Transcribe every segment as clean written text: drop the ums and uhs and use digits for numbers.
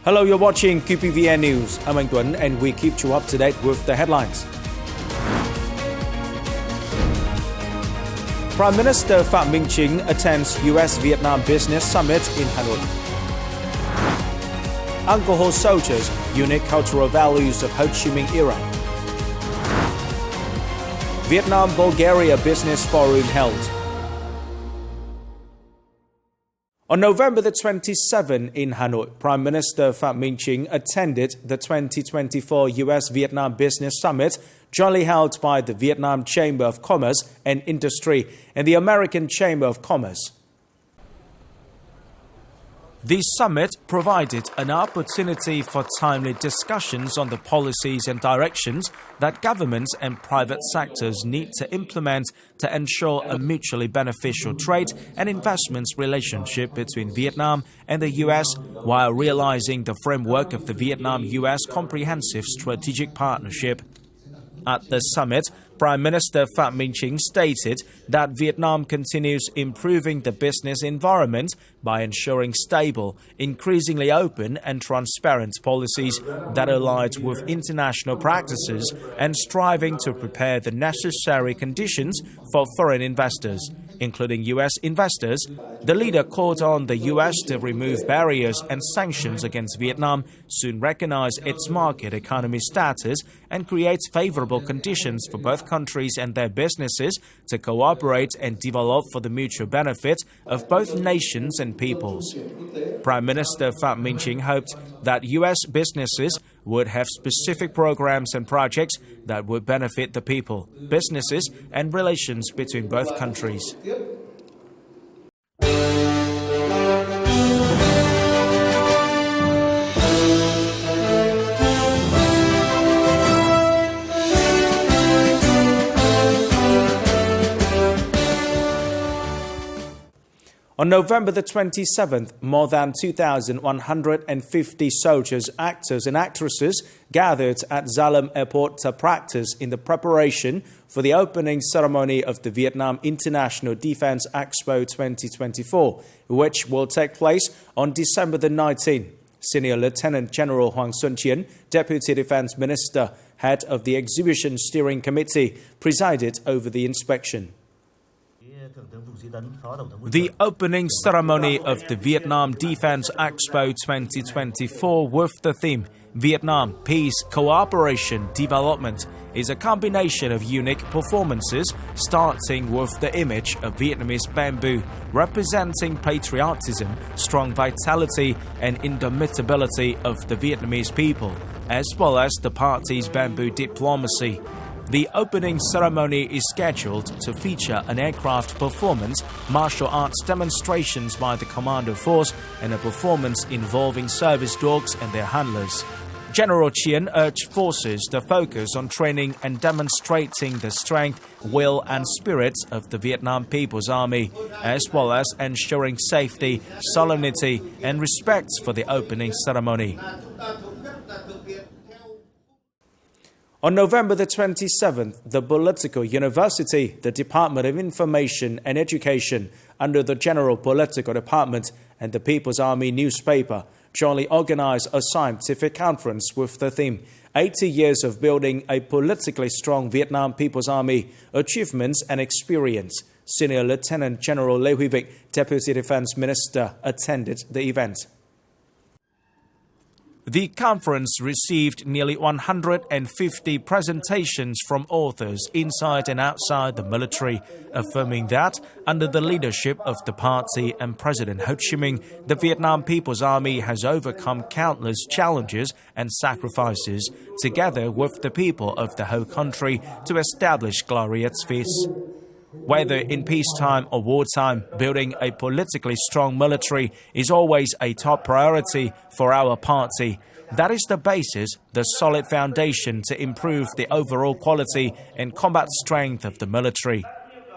Hello, you're watching QPVN News. I'm Anh Tuấn and we keep you up to date with the headlines. Prime Minister Phạm Minh Chính attends US-Vietnam Business Summit in Hanoi. Alcohol soldiers, unique cultural values of Ho Chi Minh era. Vietnam-Bulgaria Business Forum held. On November the 27th in Hanoi, Prime Minister Phạm Minh Chính attended the 2024 US-Vietnam Business Summit, jointly held by the Vietnam Chamber of Commerce and Industry and the American Chamber of Commerce. The summit provided an opportunity for timely discussions on the policies and directions that governments and private sectors need to implement to ensure a mutually beneficial trade and investments relationship between Vietnam and the U.S. while realizing the framework of the Vietnam-U.S. Comprehensive Strategic Partnership. At the summit, Prime Minister Phạm Minh Chính stated that Vietnam continues improving the business environment by ensuring stable, increasingly open and transparent policies that align with international practices and striving to prepare the necessary conditions for foreign investors, including U.S. investors. The leader called on the U.S. to remove barriers and sanctions against Vietnam, soon recognize its market economy status, and create favorable conditions for both countries and their businesses to cooperate and develop for the mutual benefit of both nations and peoples. Prime Minister Phạm Minh Chính hoped that U.S. businesses would have specific programs and projects that would benefit the people, businesses, and relations between both countries. On November the 27th, more than 2,150 soldiers, actors and actresses gathered at Gia Lâm Airport to practice in the preparation for the opening ceremony of the Vietnam International Defense Expo 2024, which will take place on December the 19th. Senior Lieutenant General Hoàng Xuân Chiến, Deputy Defense Minister, head of the Exhibition Steering Committee, presided over the inspection. The opening ceremony of the Vietnam Defense Expo 2024 with the theme Vietnam, Peace, Cooperation, Development is a combination of unique performances, starting with the image of Vietnamese bamboo, representing patriotism, strong vitality and indomitability of the Vietnamese people, as well as the party's bamboo diplomacy. The opening ceremony is scheduled to feature an aircraft performance, martial arts demonstrations by the commando force, and a performance involving service dogs and their handlers. General Chiến urged forces to focus on training and demonstrating the strength, will and spirit of the Vietnam People's Army, as well as ensuring safety, solemnity and respect for the opening ceremony. On November the 27th, the Political University, the Department of Information and Education, under the General Political Department and the People's Army newspaper, jointly organized a scientific conference with the theme 80 Years of Building a Politically Strong Vietnam People's Army, Achievements and Experience. Senior Lieutenant General Lê Huy Vịnh, Deputy Defense Minister, attended the event. The conference received nearly 150 presentations from authors inside and outside the military, affirming that, under the leadership of the party and President Ho Chi Minh, the Vietnam People's Army has overcome countless challenges and sacrifices, together with the people of the whole country, to establish glorious peace. Whether in peacetime or wartime, building a politically strong military is always a top priority for our party. That is the basis, the solid foundation to improve the overall quality and combat strength of the military.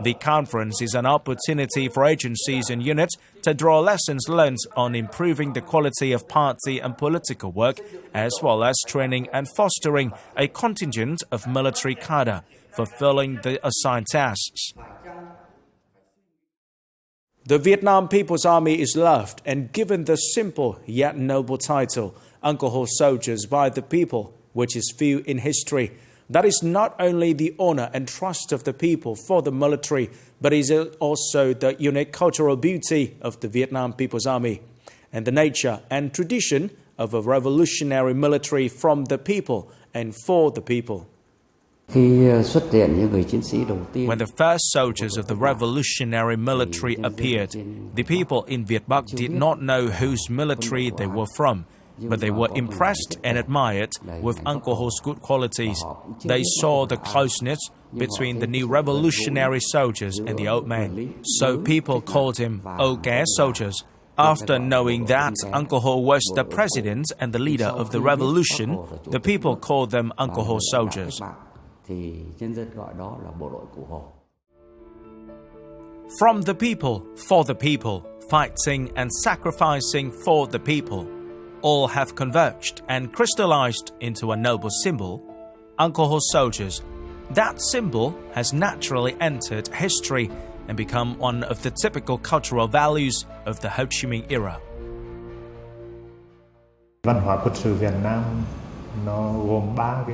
The conference is an opportunity for agencies and units to draw lessons learned on improving the quality of party and political work, as well as training and fostering a contingent of military cadre, fulfilling the assigned tasks. The Vietnam People's Army is loved and given the simple yet noble title, Uncle Ho Soldiers by the people, which is few in history. That is not only the honor and trust of the people for the military, but is also the unique cultural beauty of the Vietnam People's Army, and the nature and tradition of a revolutionary military from the people and for the people. When the first soldiers of the revolutionary military appeared, the people in Việt Bắc did not know whose military they were from, but they were impressed and admired with Uncle Ho's good qualities. They saw the closeness between the new revolutionary soldiers and the old man, so people called him Old Ghé Soldiers. After knowing that Uncle Ho was the president and the leader of the revolution, the people called them Uncle Ho Soldiers. From the people, for the people, fighting and sacrificing for the people, all have converged and crystallized into a noble symbol, Uncle Ho Soldiers. That symbol has naturally entered history and become one of the typical cultural values of the Ho Chi Minh era.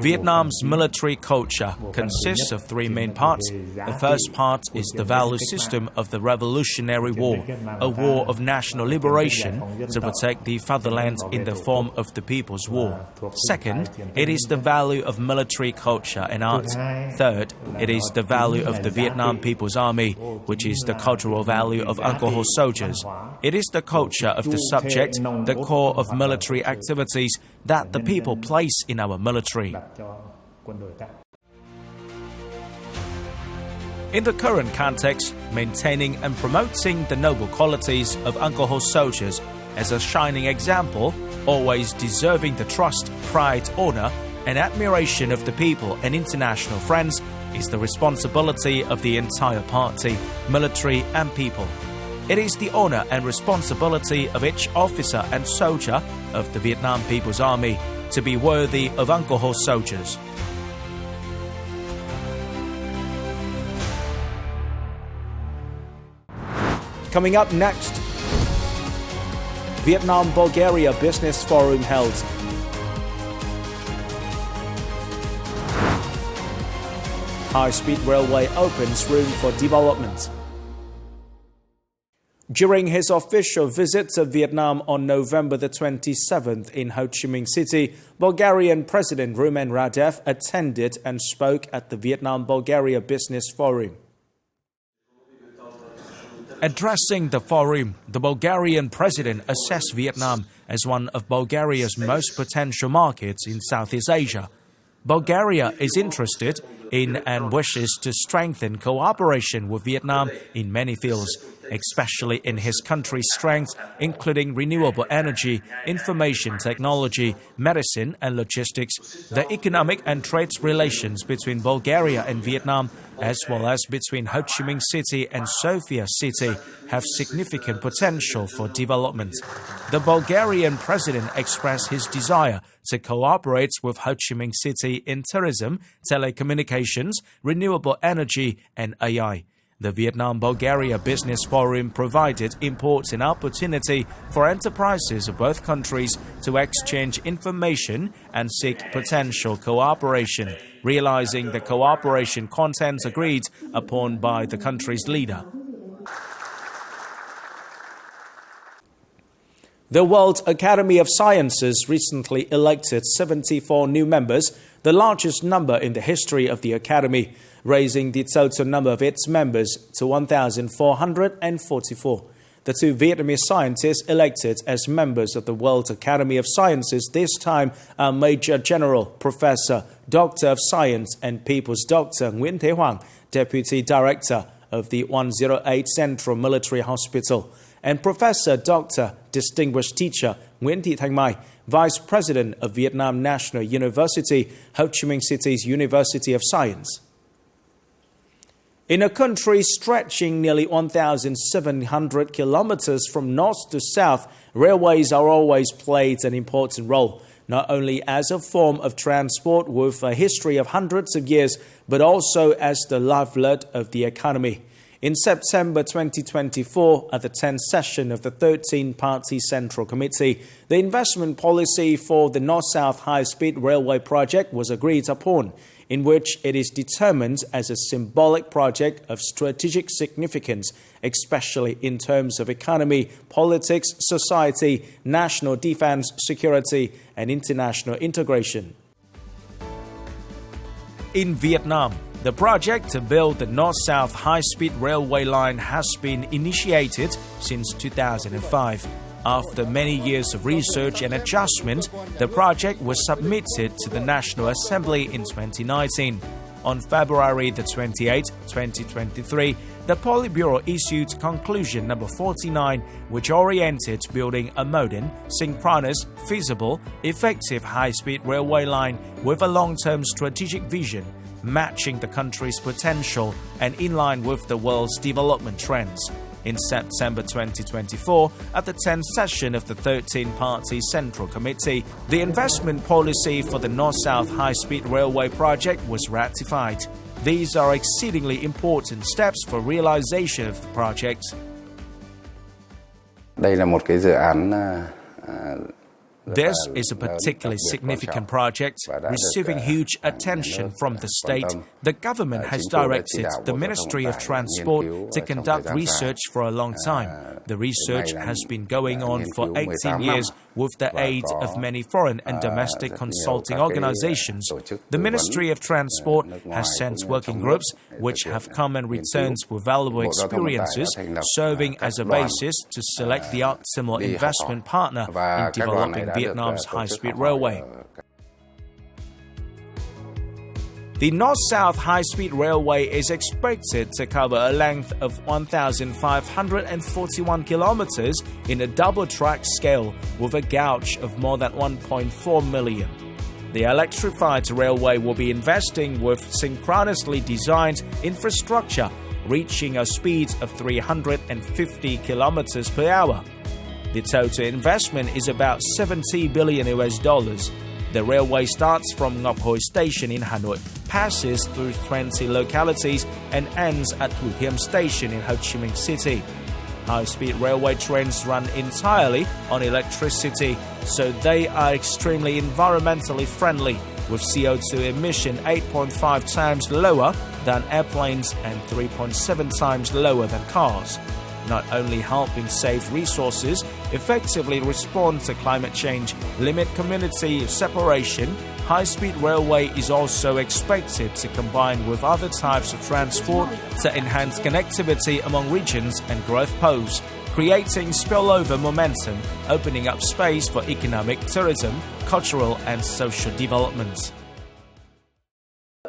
Vietnam's military culture consists of three main parts. The first part is the value system of the Revolutionary War, a war of national liberation to protect the fatherland in the form of the People's War. Second, it is the value of military culture and art. Third, it is the value of the Vietnam People's Army, which is the cultural value of Uncle Ho Soldiers. It is the culture of the subject, the core of military activities that the people place in our military. In the current context, maintaining and promoting the noble qualities of Uncle Ho Soldiers as a shining example, always deserving the trust, pride, honor, and admiration of the people and international friends, is the responsibility of the entire party, military, and people. It is the honor and responsibility of each officer and soldier of the Vietnam People's Army to be worthy of Uncle Ho Soldiers. Coming up next, Vietnam-Bulgaria Business Forum held. High-speed railway opens room for development. During his official visit to Vietnam on November the 27th in Ho Chi Minh City, Bulgarian President Rumen Radev attended and spoke at the Vietnam-Bulgaria Business Forum. Addressing the forum, the Bulgarian president assessed Vietnam as one of Bulgaria's most potential markets in Southeast Asia. Bulgaria is interested in and wishes to strengthen cooperation with Vietnam in many fields, especially in his country's strengths, including renewable energy, information technology, medicine and logistics. The economic and trade relations between Bulgaria and Vietnam, as well as between Ho Chi Minh City and Sofia City, have significant potential for development. The Bulgarian president expressed his desire to cooperate with Ho Chi Minh City in tourism, telecommunications, renewable energy, and AI. The Vietnam-Bulgaria Business Forum provided important opportunity for enterprises of both countries to exchange information and seek potential cooperation, realizing the cooperation contents agreed upon by the country's leader. The World Academy of Sciences recently elected 74 new members, the largest number in the history of the Academy, raising the total number of its members to 1,444. The two Vietnamese scientists elected as members of the World Academy of Sciences this time are Major General, Professor, Doctor of Science and People's Doctor Nguyễn Thế Hoàng, Deputy Director of the 108 Central Military Hospital, and Professor Dr. Distinguished Teacher Nguyễn Thị Thanh Mai, Vice President of Vietnam National University, Ho Chi Minh City's University of Science. In a country stretching nearly 1,700 kilometers from north to south, railways are always played an important role, not only as a form of transport with a history of hundreds of years, but also as the lifeblood of the economy. In September 2024, at the 10th session of the 13-party Central Committee, the investment policy for the North-South High-Speed Railway project was agreed upon, in which it is determined as a symbolic project of strategic significance, especially in terms of economy, politics, society, national defense, security, and international integration. In Vietnam, the project to build the North-South High-Speed Railway line has been initiated since 2005. After many years of research and adjustment, the project was submitted to the National Assembly in 2019. On February the 28th, 2023, the Politburo issued Conclusion number 49, which oriented building a modern, synchronous, feasible, effective high-speed railway line with a long-term strategic vision, matching the country's potential and in line with the world's development trends. In September 2024, at the 10th session of the 13-party Central Committee, the investment policy for the North-South High-Speed Railway project was ratified. These are exceedingly important steps for realization of the project. Đây là một cái dự án This is a particularly significant project, receiving huge attention from the state. The government has directed the Ministry of Transport to conduct research for a long time. The research has been going on for 18 years with the aid of many foreign and domestic consulting organizations. The Ministry of Transport has sent working groups which have come and returned with valuable experiences, serving as a basis to select the optimal investment partner in developing Vietnam's high-speed railway. The North-South High-Speed Railway is expected to cover a length of 1,541 kilometers in a double-track scale with a gauge of more than 1.4 million. The electrified railway will be investing with synchronously designed infrastructure, reaching a speed of 350 kilometers per hour. The total investment is about $70 billion. The railway starts from Ngọc Hồi Station in Hanoi, passes through 20 localities, and ends at Thủ Thiêm Station in Ho Chi Minh City. High-speed railway trains run entirely on electricity, so they are extremely environmentally friendly, with CO2 emission 8.5 times lower than airplanes and 3.7 times lower than cars. Not only helping save resources, effectively respond to climate change, limit community separation, high-speed railway is also expected to combine with other types of transport to enhance connectivity among regions and growth poles, creating spillover momentum, opening up space for economic, tourism, cultural and social development.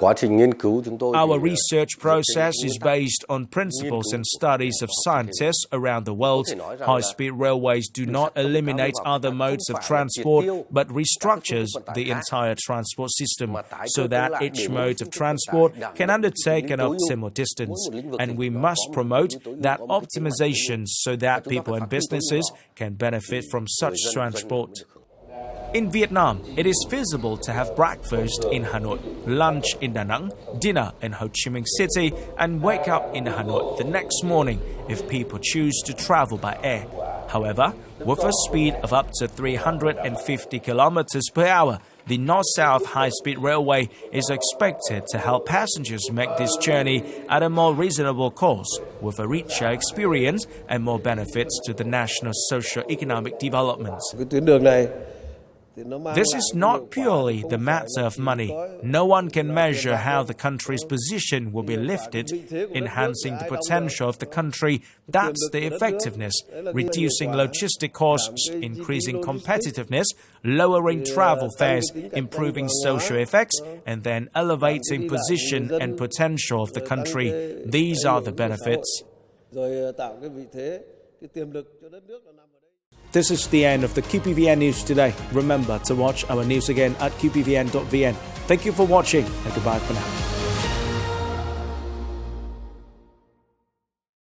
Our research process is based on principles and studies of scientists around the world. High-speed railways do not eliminate other modes of transport, but restructures the entire transport system so that each mode of transport can undertake an optimal distance. And we must promote that optimization so that people and businesses can benefit from such transport. In Vietnam, it is feasible to have breakfast in Hanoi, lunch in Da Nang, dinner in Ho Chi Minh City, and wake up in Hanoi the next morning if people choose to travel by air. However, with a speed of up to 350 kilometers per hour, the North-South High-Speed Railway is expected to help passengers make this journey at a more reasonable cost, with a richer experience and more benefits to the national socio-economic development. This is not purely the matter of money. No one can measure how the country's position will be lifted, enhancing the potential of the country. That's the effectiveness, reducing logistic costs, increasing competitiveness, lowering travel fares, improving social effects, and then elevating position and potential of the country. These are the benefits. This is the end of the QPVN News today. Remember to watch our news again at qpvn.vn. Thank you for watching and goodbye for now.